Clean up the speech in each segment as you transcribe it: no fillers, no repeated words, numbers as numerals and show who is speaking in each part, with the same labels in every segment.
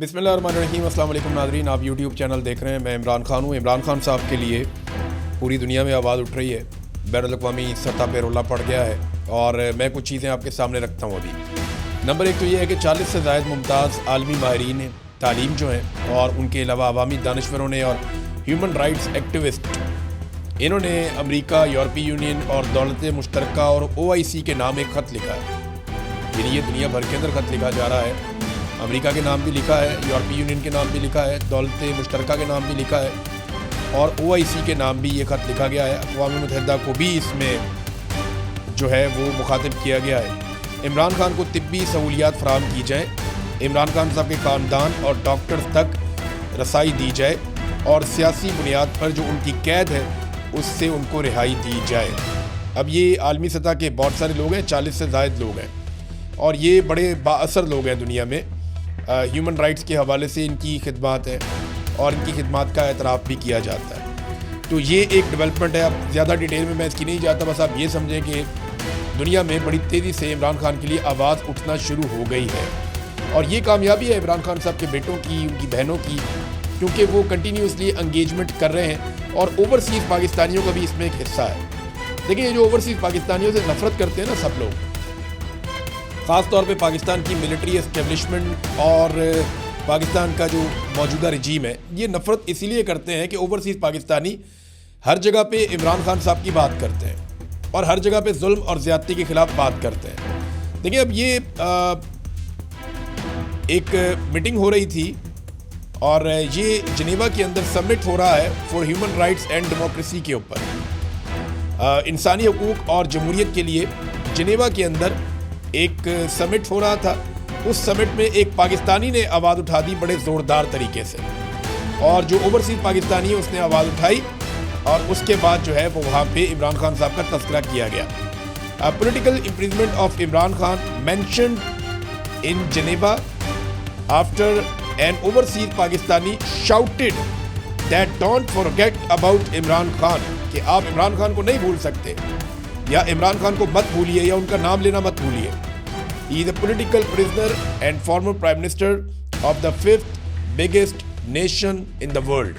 Speaker 1: बिस्मिल्लाहिर्रहमानिर्रहीम। अस्सलाम वालेकुम नाज़रीन, आप यूट्यूब चैनल देख रहे हैं। मैं इमरान खान हूँ। इमरान खान साहब के लिए पूरी दुनिया में आवाज़ उठ रही है, बैनुल-अक़वामी सतह पे रोला पड़ गया है और मैं कुछ चीज़ें आपके सामने रखता हूँ अभी। नंबर एक तो ये है कि 40 से ज़ायद मुमताज़ आलमी माहिरीन तालीम जो हैं और उनके अलावा अवामी दानिश्वरों ने और ह्यूमन राइट्स एक्टिविस्ट इन्होंने अमेरिका, यूरोपीय यूनियन और दौलत मुश्तरका और OIC के नाम एक ख़त लिखा है। यानी ये दुनिया भर के अंदर ख़त लिखा जा रहा है। अमेरिका के नाम भी लिखा है, यूरोपीय यूनियन के नाम भी लिखा है, दौलत मुश्तरका के नाम भी लिखा है और OIC के नाम भी ये ख़त लिखा गया है। अक़वाम मुत्तहिदा को भी इसमें जो है वो मुखातिब किया गया है। इमरान खान को तिब्बी सहूलियात फ़राहम की जाए, इमरान खान साहब के ख़ानदान और डॉक्टर्स तक रसाई दी जाए और सियासी बुनियाद पर जो उनकी कैद है उससे उनको रिहाई दी जाए। अब ये आलमी सतह के बहुत सारे लोग हैं, 40 से ज़ायद लोग हैं और ये बड़े बाअसर लोग हैं दुनिया में। ह्यूमन राइट्स के हवाले से इनकी खिदमत है और इनकी खिदमत का एतराफ़ भी किया जाता है। तो ये एक डेवलपमेंट है। अब ज़्यादा डिटेल में मैं इसकी नहीं जाता, बस आप ये समझें कि दुनिया में बड़ी तेज़ी से इमरान खान के लिए आवाज़ उठना शुरू हो गई है और ये कामयाबी है इमरान खान साहब के बेटों की, उनकी बहनों की, क्योंकि वो कंटिन्यूसली एंगेजमेंट कर रहे हैं और ओवरसीज़ पाकिस्तानियों का भी इसमें एक हिस्सा है। देखिए, ये जो ओवरसीज़ पाकिस्तानियों से नफ़रत करते हैं ना सब लोग, ख़ास तौर पे पाकिस्तान की मिलिट्री एस्टेब्लिशमेंट और पाकिस्तान का जो मौजूदा रजीम है, ये नफ़रत इसीलिए करते हैं कि ओवरसीज़ पाकिस्तानी हर जगह पे इमरान खान साहब की बात करते हैं और हर जगह पे जुल्म और ज़्यादती के ख़िलाफ़ बात करते हैं। देखिए, अब ये एक मीटिंग हो रही थी और ये जनेवा के अंदर समिट हो रहा है for human rights and democracy के ऊपर। इंसानी हकूक़ और जमहूरियत के लिए जनेवा के अंदर एक समिट हो रहा था। उस समिट में एक पाकिस्तानी ने आवाज़ उठा दी बड़े ज़ोरदार तरीके से और जो ओवरसीज़ पाकिस्तानी है उसने आवाज़ उठाई और उसके बाद जो है वो वहाँ पे इमरान खान साहब का तज़किरा किया गया। Political imprisonment of Imran Khan mentioned in Geneva after an overseas Pakistani shouted that don't forget about Imran Khan, कि आप इमरान खान को नहीं भूल सकते या इमरान खान को मत भूलिए या उनका नाम लेना मत भूलिए। He is a political prisoner and former prime minister of the 5th biggest nation in the world,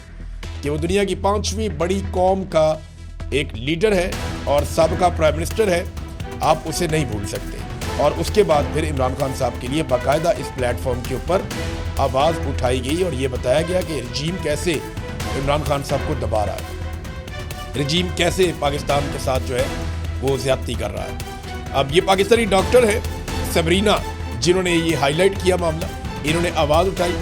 Speaker 1: कि वो दुनिया की 5वीं बड़ी कौम का एक लीडर है और साबिका प्राइम मिनिस्टर है, आप उसे नहीं भूल सकते। और उसके बाद फिर इमरान खान साहब के लिए बाकायदा इस प्लेटफॉर्म के ऊपर आवाज़ उठाई गई और ये बताया गया कि रजीम कैसे इमरान खान साहब को दबा रहा है, रजीम कैसे पाकिस्तान के साथ जो है वो ज़्यादती कर रहा है। अब ये पाकिस्तानी डॉक्टर है सबरीना जिन्होंने ये हाईलाइट किया मामला, इन्होंने आवाज़ उठाई।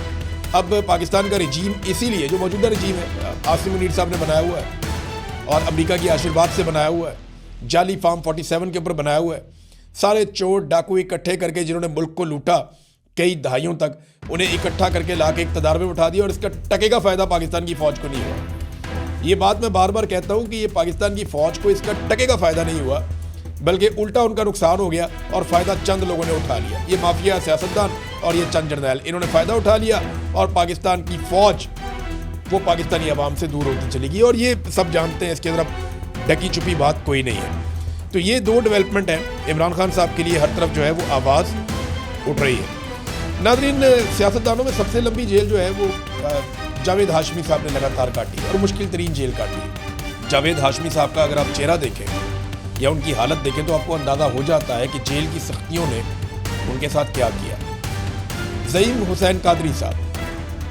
Speaker 1: अब पाकिस्तान का रजीम इसीलिए जो मौजूदा रजीम है आसिम मुनीर साहब ने बनाया हुआ है और अमेरिका की आशीर्वाद से बनाया हुआ है, जाली फार्म 47 के ऊपर बनाया हुआ है, सारे चोर डाकू इकट्ठे करके जिन्होंने मुल्क को लूटा कई दहाइयों तक, उन्हें इकट्ठा करके ला के इक़्तिदार में उठा दिया और इसका टके का फ़ायदा पाकिस्तान की फ़ौज को नहीं हुआ। ये बात मैं बार बार कहता हूँ कि ये पाकिस्तान की फ़ौज को इसका टके का फ़ायदा नहीं हुआ, बल्कि उल्टा उनका नुकसान हो गया और फ़ायदा चंद लोगों ने उठा लिया। ये माफिया सियासतदान और ये चंद जर्नैल, इन्होंने फ़ायदा उठा लिया और पाकिस्तान की फ़ौज वो पाकिस्तानी अवाम से दूर होती चली गई और ये सब जानते हैं, इसके अंदर ढकी छुपी बात कोई नहीं है। तो ये दो डेवलपमेंट हैं इमरान खान साहब के लिए, हर तरफ जो है वो आवाज़ उठ रही है। नाज़रीन, सियासतदानों में सबसे लंबी जेल जो है वो जावेद हाशमी साहब ने लगातार काटी और मुश्किल तरीन जेल काटी। जावेद हाशमी साहब का अगर आप चेहरा देखें या उनकी हालत देखें तो आपको अंदाज़ा हो जाता है कि जेल की सख्तियों ने उनके साथ क्या किया। ज़ईम हुसैन कादरी साहब,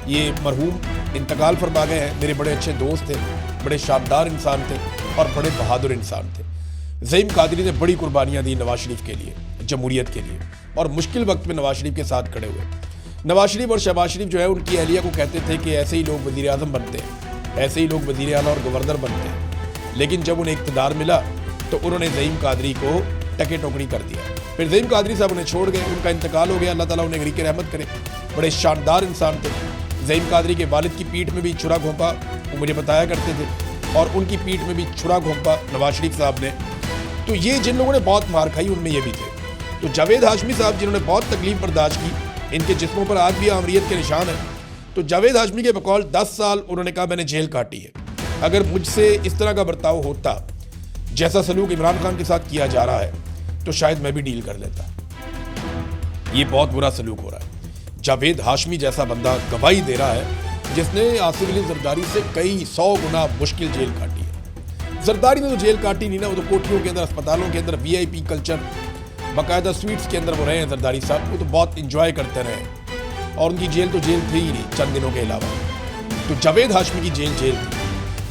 Speaker 1: ये मरहूम इंतकाल फरमा गए हैं, मेरे बड़े अच्छे दोस्त थे, बड़े शानदार इंसान थे और बड़े बहादुर इंसान थे। ज़ईम कादरी ने बड़ी कुर्बानियाँ दी नवाज शरीफ के लिए, जमहूरियत के लिए, और मुश्किल वक्त में नवाज शरीफ के साथ खड़े हुए। नवाज शरीफ और शहबाज शरीफ जो है उनकी अहलिया को कहते थे कि ऐसे ही लोग वज़ीर आज़म बनते हैं, ऐसे ही लोग वज़ीर आला और गवर्नर बनते हैं, लेकिन जब उन्हें इक़्तिदार मिला तो उन्होंने ज़ईम कादरी को टके टोकरी कर दिया। फिर ज़ईम कादरी साहब उन्हें छोड़ गए, उनका इंतकाल हो गया, अल्लाह ताला उन्हें गरीक़ रहमत करे। बड़े शानदार इंसान थे। ज़ईम कादरी के वालिद की पीठ में भी छुरा घोंपा वो मुझे बताया करते थे और उनकी पीठ में भी छुरा घोंपा नवाज शरीफ साहब ने। तो ये जिन लोगों ने बहुत मार खाई उनमें ये भी थे। तो जावेद हाशमी साहब जिन्होंने बहुत तकलीफ बर्दाश्त की, इनके जिस्मों पर आज भी आमरीत के निशान हैं। तो जावेद हाशमी के बकौल 10 साल उन्होंने कहा मैंने जेल काटी है। अगर मुझसे इस तरह का बर्ताव होता जैसा सलूक इमरान खान के साथ किया जा रहा है तो शायद मैं भी डील कर लेता। ये बहुत बुरा सलूक हो रहा है। जावेद हाशमी जैसा बंदा गवाही दे रहा है जिसने आसिफ अली जरदारी से कई 100 गुना मुश्किल जेल काटी है। जरदारी ने तो जेल काटी नहीं ना, वो तो कोठियों के अंदर, अस्पतालों के अंदर, VIP कल्चर, बाकायदा स्वीट्स के अंदर वो रहे हैं जरदारी साहब। वो तो बहुत इंजॉय करते रहे और उनकी जेल तो जेल थी ही नहीं चंद दिनों के अलावा। तो जावेद हाशमी की जेल थी।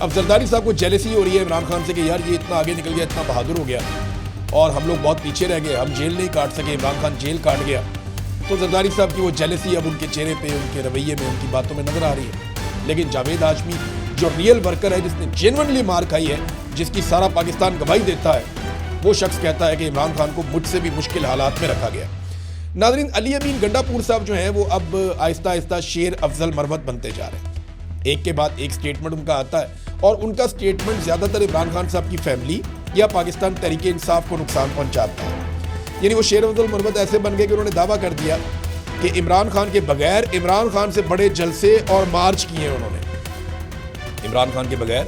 Speaker 1: अब जरदारी साहब को जेलसी हो रही है इमरान खान से कि यार ये इतना आगे निकल गया, इतना बहादुर हो गया और हम लोग बहुत पीछे रह गए, हम जेल नहीं काट सके, इमरान खान जेल काट गया। तो जरदारी साहब की वो जेलसी अब उनके चेहरे पे, उनके रवैये में, उनकी बातों में नजर आ रही है। लेकिन जावेद हाशमी जो रियल वर्कर है, जिसने जेन्युइनली मार खाई है, जिसकी सारा पाकिस्तान गवाही देता है, वो शख्स कहता है कि इमरान खान को मुझसे भी मुश्किल हालात में रखा गया। नाज़रीन, अली अमीन गंडापुर साहब जो हैं वो अब आहिस्ता आहिस्ता शेर अफजल मरवत बनते जा रहे हैं। एक के बाद एक स्टेटमेंट उनका आता है और उनका स्टेटमेंट ज़्यादातर इमरान खान साहब की फैमिली या पाकिस्तान तहरीके इंसाफ को नुकसान पहुंचाता है। यानी वो शेर अफजल मरवत ऐसे बन गए कि उन्होंने दावा कर दिया कि इमरान खान के बगैर इमरान खान से बड़े जलसे और मार्च किए हैं उन्होंने। इमरान खान के बगैर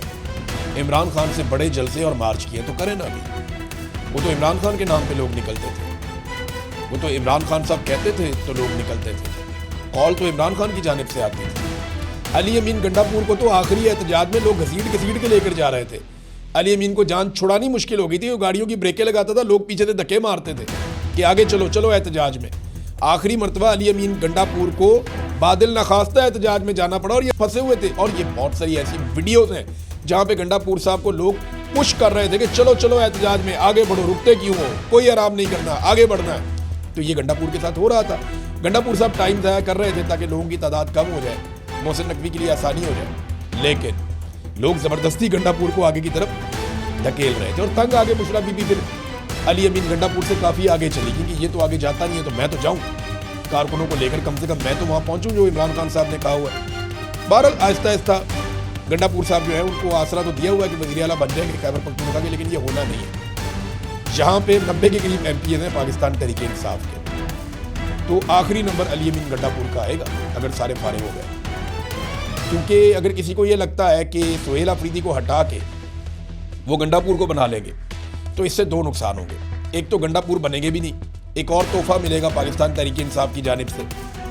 Speaker 1: इमरान खान से बड़े जलसे और मार्च किए तो करें ना अभी। वो तो इमरान खान के नाम पे लोग निकलते थे, वो तो इमरान खान साहब कहते थे तो लोग निकलते थे, कॉल तो इमरान खान की जानिब से आती थी। अली अमीन गंडापुर को तो आखिरी एहतजाज में लोग घसीट के लेकर जा रहे थे। अली अमीन को जान छुड़ानी मुश्किल हो गई थी, वो गाड़ियों की ब्रेकें लगाता था, लोग पीछे से धक्के मारते थे कि आगे चलो चलो एहतजाज में। आखिरी मरतबा अली अमीन गंडापुर को बादल नखास्ता एहतजाज में जाना पड़ा और ये फंसे हुए थे। और ये बहुत सारी ऐसी वीडियोज हैं जहाँ पे गंडापुर साहब को लोग पुश कर रहे थे कि चलो चलो एहतजाज में आगे बढ़ो, रुकते क्यों हो, कोई आराम नहीं करना, आगे बढ़ना है। तो ये गंडापुर के साथ हो रहा था। गंडापुर साहब टाइम ज़ाया कर रहे थे ताकि लोगों की तादाद कम हो जाए, मोहसिन नकवी के लिए आसानी हो जाए। लेकिन लोग ज़बरदस्ती गंडापुर को आगे की तरफ धकेल रहे थे और तंग आगे बुशरा बीबी फिर अली अमीन गंडापुर से काफ़ी आगे चली, क्योंकि ये तो आगे जाता नहीं है तो मैं तो जाऊँ कारकुनों को लेकर, कम से कम मैं तो वहाँ पहुँचूँ जो इमरान खान साहब ने कहा हुआ है। बहरहाल आहिस्ता आहिस्ता गंडापुर साहब जो है उनको आसरा तो दिया हुआ है कि वज़ीर आला बन जाएंगे खैबर पख्तूनख्वा के, लेकिन ये होना नहीं है। जहाँ पे 90 के करीब MP हैं पाकिस्तान तहरीके इंसाफ के, तो आखिरी नंबर अली अमीन गंडापुर का आएगा अगर सारे फारे हो गए। क्योंकि अगर किसी को ये लगता है कि सोहेल अफरीदी को हटा के वो गंडापुर को बना लेंगे तो इससे दो नुकसान होंगे। एक तो गंडापुर बनेंगे भी नहीं, एक और तोहफा मिलेगा पाकिस्तान तहरीके इंसाफ की जानिब से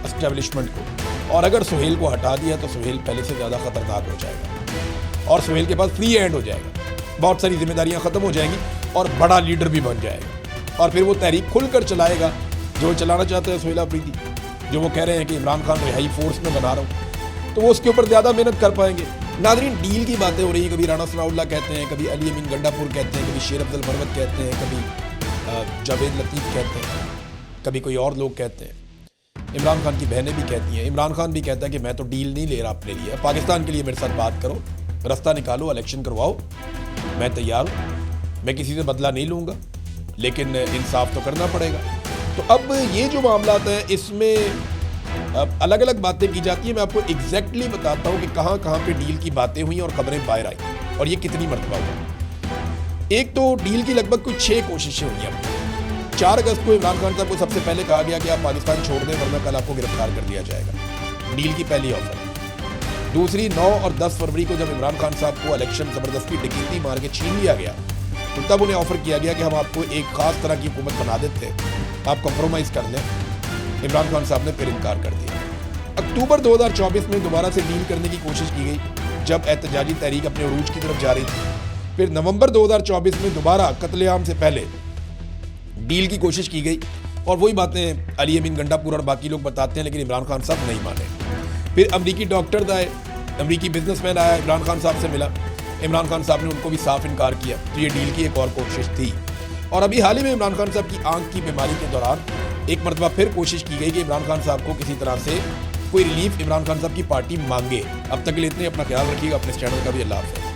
Speaker 1: एस्टेब्लिशमेंट को। और अगर सोहेल को हटा दिया तो सोहेल पहले से ज़्यादा ख़तरनाक हो जाएगा और सोहेल के पास फ्री हैंड हो जाएगा, बहुत सारी जिम्मेदारियाँ ख़त्म हो जाएंगी और बड़ा लीडर भी बन जाएगा। और फिर वो तहरीक खुलकर चलाएगा जो चलाना चाहते हैं सोहेल अफरीदी, जो वो कह रहे हैं कि इमरान खान रिहाई फोर्स में बना रहा हूँ, तो वो उसके ऊपर ज़्यादा मेहनत कर पाएंगे। नाज़रीन, डील की बातें हो रही हैं, कभी राना सनाउल्लाह कहते हैं, कभी अली अमीन गंडापुर कहते हैं, कभी शेर अफजल मरवत कहते हैं, कभी जावेद लतीफ़ कहते हैं, कभी कोई और लोग कहते हैं। इमरान खान की बहनें भी कहती हैं, इमरान खान भी कहता है कि मैं तो डील नहीं ले रहा अपने लिए, पाकिस्तान के लिए मेरे साथ बात करो, रास्ता निकालो, इलेक्शन करवाओ, मैं तैयार हूँ, मैं किसी से बदला नहीं लूँगा, लेकिन इंसाफ तो करना पड़ेगा। तो अब ये जो मामला है इसमें अलग अलग बातें की जाती हैं। मैं आपको एग्जैक्टली बताता हूँ कि कहाँ कहाँ पे डील की बातें हुई और खबरें बाहर आई और ये कितनी मरतबा हुआ। एक तो डील की लगभग कुछ 6 कोशिशें हुई हैं। 4 अगस्त को इमरान खान साहब को सबसे पहले कहा गया कि आप पाकिस्तान छोड़ दें वरना कल आपको गिरफ्तार कर दिया जाएगा, डील की पहली ऑफर। दूसरी 9 और 10 फरवरी को जब इमरान खान साहब को इलेक्शन ज़बरदस्ती डकैती मार के छीन लिया गया तो तब उन्हें ऑफर किया गया कि हम आपको एक खास तरह की हुकूमत बना देते हैं, आप कॉम्प्रोमाइज़ कर लें। इमरान खान साहब ने फिर इनकार कर दिया। अक्टूबर 2024 में दोबारा से डील करने की कोशिश की गई जब एहतजाजी तहरीक अपने उरूज की तरफ जा रही थी। फिर नवंबर 2024 में दोबारा कत्लेआम से पहले डील की कोशिश की गई और वही बातें अली अमीन गंडापुर और बाकी लोग बताते हैं, लेकिन इमरान खान साहब नहीं माने। फिर अमरीकी डॉक्टर आए, अमरीकी बिजनेसमैन आया, इमरान खान साहब से मिला, इमरान खान साहब ने उनको भी साफ इनकार किया। तो ये डील की एक और कोशिश थी। और अभी हाल ही में इमरान खान साहब की आंख की बीमारी के दौरान एक मरतबा फिर कोशिश की गई कि इमरान खान साहब को किसी तरह से कोई रिलीफ इमरान खान साहब की पार्टी मांगे। अब तक के लिए इतने, अपना ख्याल रखिएगा, अपने चैनल का भी अल्लाह हाफ़िज़।